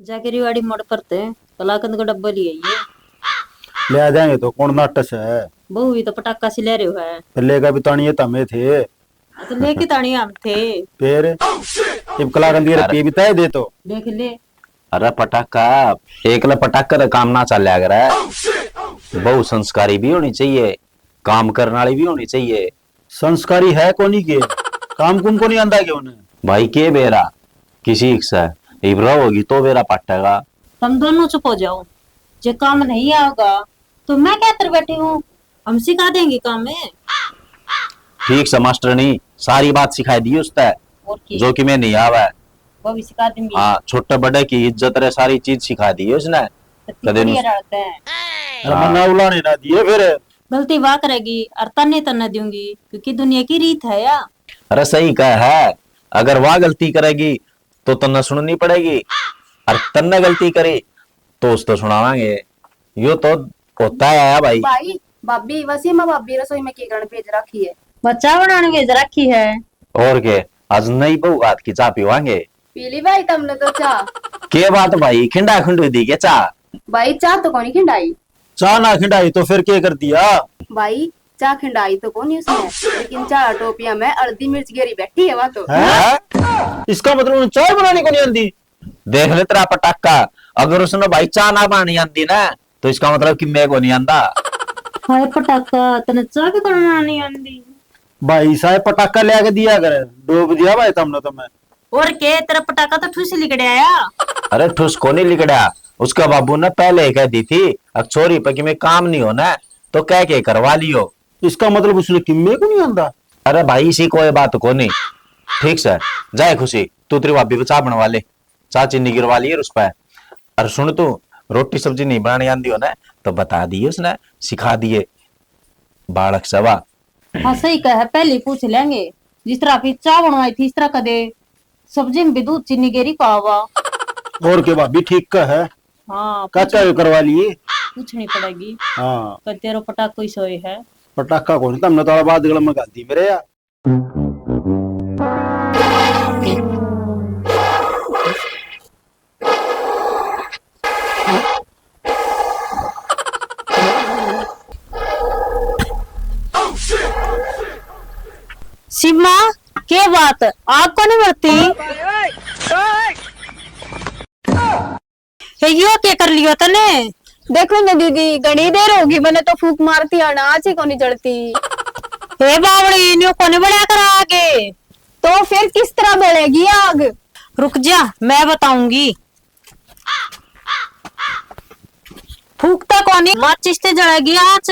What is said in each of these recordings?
जाके रिवाड़ी मोड़ पर थे कलाकंद का डब्बा लिए ये ले आ जाएंगे तो कौन नाटस है। बहू भी तो पटाखा से ले रहे हो है। फिर लेगा भी तानी ये तमे थे। तो लेके तानी हम थे। फिर जब कलाकंदी अरे पे भी तय दे तो देख ले। अरे पटाखा एकला पटाखा का काम ना चल रहा है। बहु संस्कारी भी होनी चाहिए, काम करने वाली भी होनी चाहिए। संस्कारी है कोनी के काम कुम को नहीं आंदा क्यों ने भाई के बेरा किसी से इब्रा होगी तो बेरा पटेगा। तुम दोनों चुप हो जाओ। जो काम नहीं आएगा तो मैं क्या कर बैठी हूँ, हम सिखा देंगे काम में। ठीक से मास्टर नहीं सारी बात सिखाई दी उसने और की जो कि मैं नहीं आवा। वो भी सिखा देंगे। हाँ छोटे बड़े की इज्जत रे सारी चीज सिखा दी है उसने। कदे बढ़िया रहते हैं। अरे मना उलाने ना दिए फिर गलती वाह करेगी और तन्ने तन्ने दूंगी क्योंकि दुनिया की रीत है या। अरे सही कहा है, अगर वह गलती करेगी तो तन्ने सुननी पड़ेगी और तन्ने गलती करे तो उस तो सुनावांगे। यो तो होता है आया भाई। भाई भाभी वसीमा भाभी रसोई में की करण भेज रखी है। बच्चा बनाने भेज रखी है। और के आज नई बहू हाथ की चाय पीवांगे। पीली भाई तुमने तो चाह। के बात भाई खिंडा खिंडू दी के चा। भाई चाह तो कौन खिंडाई। चाह ना खिंडाई तो फिर क्या कर दिया। भाई चाह खिंडाई तो कौन उसने, लेकिन चाह टोपिया में हल्दी मिर्च गिरी बैठी है वह तो। है? इसका मतलब उन्हें चाय बनाने को नहीं आंदी। देख ले तेरा पटाखा, अगर उसने भाई चाय ना बनानी आंदी ना तो इसका मतलब कि मैं को नहीं आंदा। हाय पटाखा तने चाह भी करना नहीं आंदी। भाई साहब पटाखा ले आके दिया करे डूब दिया भाई तुमने तो मैं। और के तेरा पटाखा तो ठूस लिकड़ आया। अरे ठुस को नहीं लिकड़ा, उसका बाबू ने पहले ही कह दी थी अब छोरी पर कि मैं काम नहीं होना तो कह के करवा लियो। इसका मतलब उसने किम्मे को नहीं आंदा। अरे भाई इसी कोई बात को नहीं। ठीक सर जाए खुशी तू तेरी भाभी को चाय बनवा ले, चाय चीनी गिरवा लिए उस पर। अरे सुन तू रोटी सब्जी नहीं बनानी आंदी हो ना तो बता दिए उसने, सिखा दिए बालक सवा। हाँ सही कहा, पहले पूछ लेंगे। जिस तरह फिर चाय बनवाई थी इस तरह कदे सब्जी में भी दूध चीनी गेरी पावा। और के भाभी ठीक का है हाँ काका करवा लिए। पूछनी पड़ेगी। हाँ पर तेरा पटाखा कोई सोए है। पटाखा कौन तुमने तो बाद गल में गाती मेरे यार। सीमा के बात आपको नहीं बढ़ती। यो क्या कर लियो तने। देखो ना दीदी घनी देर होगी मैंने तो फूक मारती आना आज ही को नहीं चढ़ती। हे बावड़ी न्यू कोने बढ़िया कर आगे। तो फिर किस तरह बढ़ेगी आग। रुक जा मैं बताऊंगी। फूकता कोनी माचिस से जलेगी आज।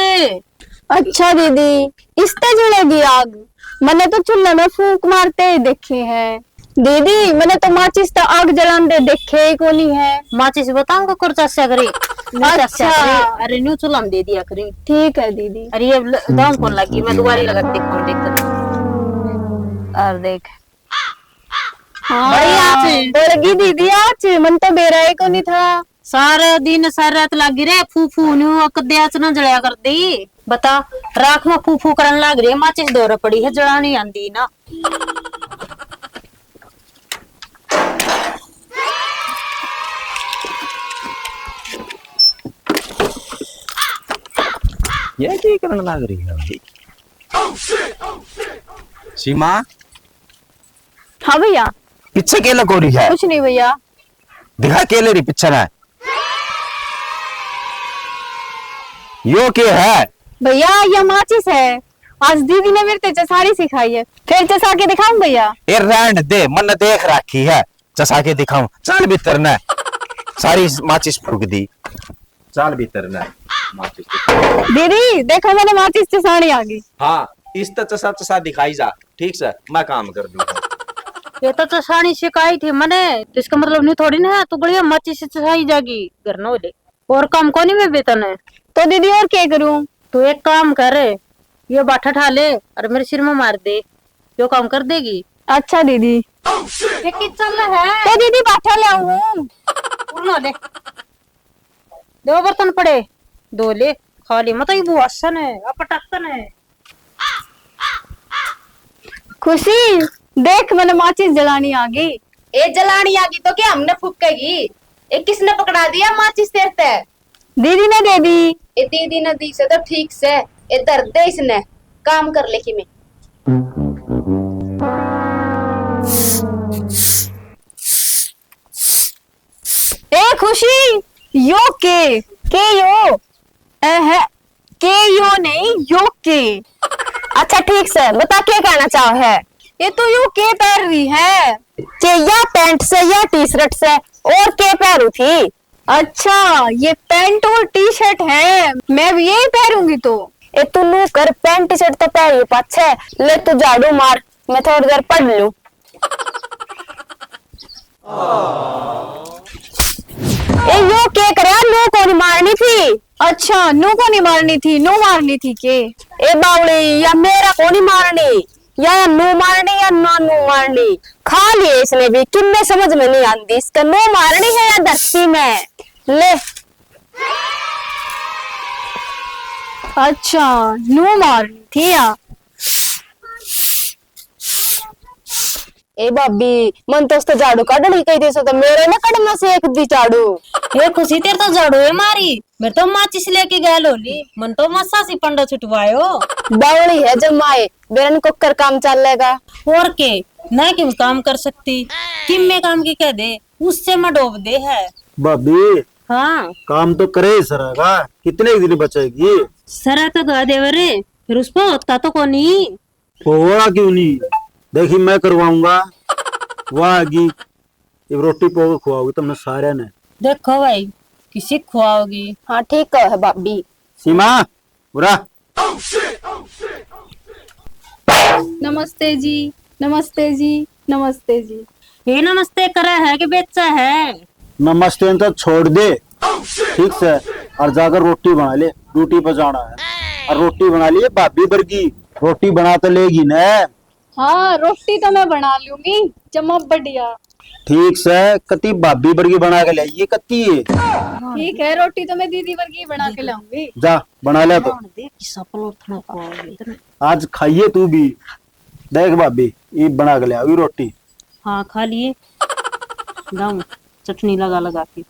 अच्छा दीदी इस पे जलेगी आग। मैंने तो चूल्हे में फूक मारते ही देखे हैं दीदी, मैंने तो माचिस तो आग जलाते देखे ही को नहीं है। माचिस बताऊंगा कुर्चा से करी। अच्छा अरे न्यू चूल्हा में दे दिया करी। ठीक है दीदी। अरे ये दाम कौन लगी मैं दोबारा लगा के देखूं देख। और देख बड़ी आज बढ़गी दीदी आज मन तो बेराए को नहीं था। सारे दिन सारी रात लगी रे फू फू न्यू कद्या च ना जलाया कर दी। बता राख में फू फू करन लग रही है, माचिस दौरा पड़ी है जलानी आंदी ना। ये क्या करने लग रही है भाई। सीमा हाँ भैया। पीछे के लग रही है। कुछ नहीं भैया। दिखा के ले रही पीछे ना। यो के है भैया ये माचिस है। आज दीदी ने मेरे ते चसारी सिखाई है, फिर चसा के दिखाऊं भैया। ये रहने दे मन देख रखी है चसा के दिखाऊं। चल भीतर न सारी माचिस फूक दी। चल भीतर न माचिस दीदी देखो मैंने माचिस चसानी आ गई। हाँ इस तो चसा चसा दिखाई जा। ठीक से मैं काम कर दूंगा। ये तो चसानी सिखाई थी मैंने तो इसका मतलब नहीं थोड़ी ना तू बढ़िया माचिस से चसाई जागी घर न ले। और काम को नहीं में वेतन है तो दीदी और क्या करूं। तू एक काम कर ये बाठा ठा ले और मेरे सिर में मार दे, यो काम कर देगी। अच्छा दीदी। ये किचन है तो दीदी बाठा ले आऊं। पूर्ण ले दो बर्तन पड़े दो ले खाली मत ये बुआसन है पटाखन है। खुशी देख मैंने माचिस जलानी आ गई। ए जलानी आ गई तो क्या हमने फूकेगी। ये किसने पकड़ा दिया माचिस तेरे ते? दीदी ने दे दी। ये दीदी ने दी से तो ठीक से ये दर्द दे इसने काम कर लेकी में। ए खुशी, यो के यो है, के यो नहीं यो के। अच्छा ठीक से बता क्या कहना चाहो है। ये तो यू के पहन रही है, के या पैंट से या टी शर्ट से, और के पहरू थी। अच्छा ये पैंट और टी शर्ट है, मैं भी यही पहनूंगी। तो ए तू लू कर, पैंट टी शर्ट तो पहनी पाछे, ले तू झाड़ू मार, मैं थोड़ी देर पढ़ लूं। ए यो के करे, नो को नहीं मारनी थी। अच्छा नो को नहीं मारनी थी, नो मारनी थी के। ए बावड़ी, या मेरा को नहीं मारनी, या नो मारनी या नो मारनी, खा लिए इसने भी, किन्ने समझ में नहीं आती। इसका नो मारनी है या धरती में ले। अच्छा नो मारनी थी या। ए भाभी मन तो उसको झाड़ू काटनी कही थी, सो तो मेरे ना कड़ना से एक दी झाड़ू। ये खुशी तेरे तो झाड़ू है मारी, मेरे तो माचिस लेके गए लोली, मन तो मस्सा सी पंडा छुटवायो। बावड़ी है जमाए, बेरन को कर काम चलेगा। और के ना कि काम कर सकती, किम में काम की कह दे, उससे मैं डोब दे है। भाभी हाँ काम तो करे सर का, कितने दिन बचेगी? सरा तो गा दे रे, फिर उसको होता तो को नहीं। होगा क्यों नहीं, देखी मैं करवाऊंगा। वह आगी रोटी पोग खुआओगी तुमने सारे ने। देखो भाई किसी खुआओगी। हाँ ठीक है भाभी। सीमा बुरा। नमस्ते जी, नमस्ते जी, नमस्ते जी। ये नमस्ते करा है कि बेचा है? नमस्ते तो छोड़ दे ठीक से, और जाकर रोटी बना ले, ड्यूटी पर जाना है। और रोटी बना लिए भाभी वर्गी, रोटी बना तो लेगी न। हाँ रोटी तो मैं बना लूंगी, जमा बढ़िया। ठीक से कति भाभी वर्गी बना के लाइए कति। ठीक है, रोटी तो मैं दीदी वर्गी बना के लाऊंगी। जा बना ले तो। आज खाइए तू भी, देख भाभी ये बना के ले आई रोटी। हाँ खा लिए, दाम चटनी लगा लगा के।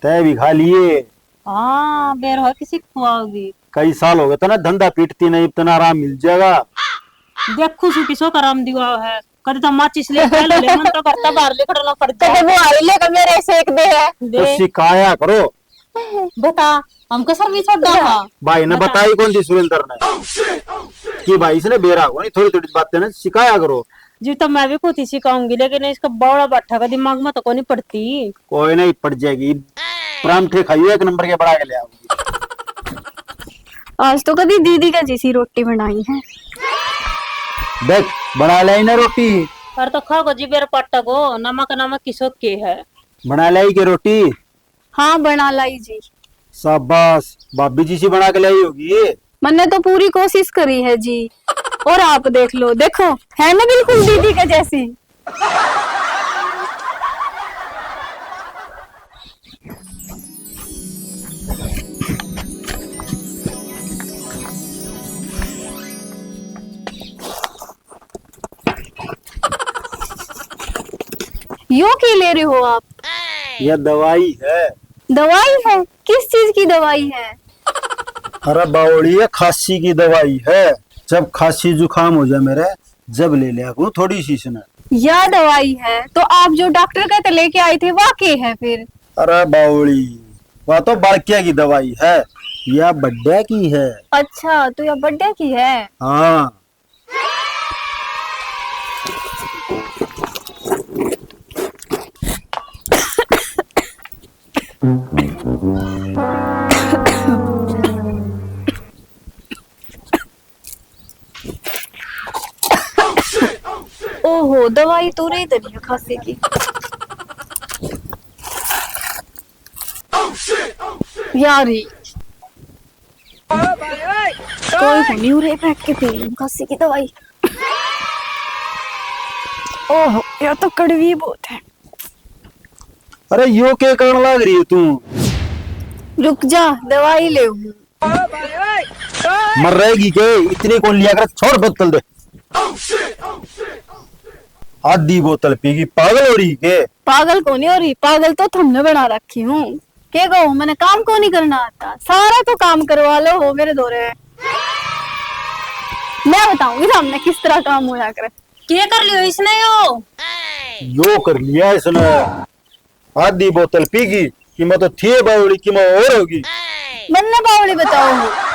तय भी खा लिए। हाँ बेर हो किसी खुआओगी। कई साल हो गए तो ना धंधा पीटती नहीं, इतना आराम मिल जाएगा। देखो सु किसो का राम दिवा है, कभी तो माचिस ले ले मन तो करता बाहर ले खड़ना पड़ता है। वो आई ले कर मेरे सेक दे है। तो सिखाया करो। बता हमको सर्विस छोड़ दो। भाई ने बताई कौन सी सुरेंद्र ने कि भाई इसने बेरा को नहीं, थोड़ी थोड़ी बातें ना सिखाया करो। जी तो मैं भी खुद ही सिखाऊंगी, लेकिन इसका बड़ा बैठा का दिमाग में तो कोई नहीं पड़ती। कोई नहीं पड़ जाएगी, परांठे खाइए एक नंबर के बना के ले आओगी। आज तो कभी दीदी का जैसी रोटी बनाई है। देख बना लाई ना रोटी। और तो खा को जी बेर पट्टा को नमक नमक किसो के है। बना लाई के रोटी। हाँ बना लाई जी। शाबाश, भाभी जी से बना के लाई होगी। मैंने तो पूरी कोशिश करी है जी, और आप देख लो, देखो है ना बिल्कुल दीदी का जैसी। यो क्यों ले रहे हो आप? यह दवाई है। दवाई है? किस चीज की दवाई है? अरे बावड़ी है, खांसी की दवाई है। जब खांसी जुकाम हो जाए मेरे, जब ले लिया करो थोड़ी सी सुना। यह दवाई है तो आप जो डॉक्टर कहते लेके आए थे वाकई है फिर? अरे बावड़ी वह तो बड़किया की दवाई है, यह बड्डे की है। अच्छा तो यह बर्थडे की है। हाँ ओहो दवाई तो नहीं दनी है खांसी की। यारी कोई को नहीं उरे फेंक के पी लूं खांसी की दवाई। ओहो यह तो कड़वी बहुत है। अरे यो क्या करने लग रही है तू? रुक जा दवाई ले। मर रहेगी के, इतनी कौन लिया कर, छोड़ बोतल दे। आधी बोतल पीगी, पागल हो रही के? पागल को नहीं हो रही, पागल तो तुमने बना रखी हूँ। क्या कहो, मैंने काम को नहीं करना आता, सारा तो काम करवा लो हो मेरे दौरे। मैं बताऊंगी सामने किस तरह काम हो जाकर। क्या कर लियो इसने यो कर लिया इसने, आधी बोतल पीगी कि मैं तो थी बावड़ी की मैं और होगी। बनना बावड़ी बताओ।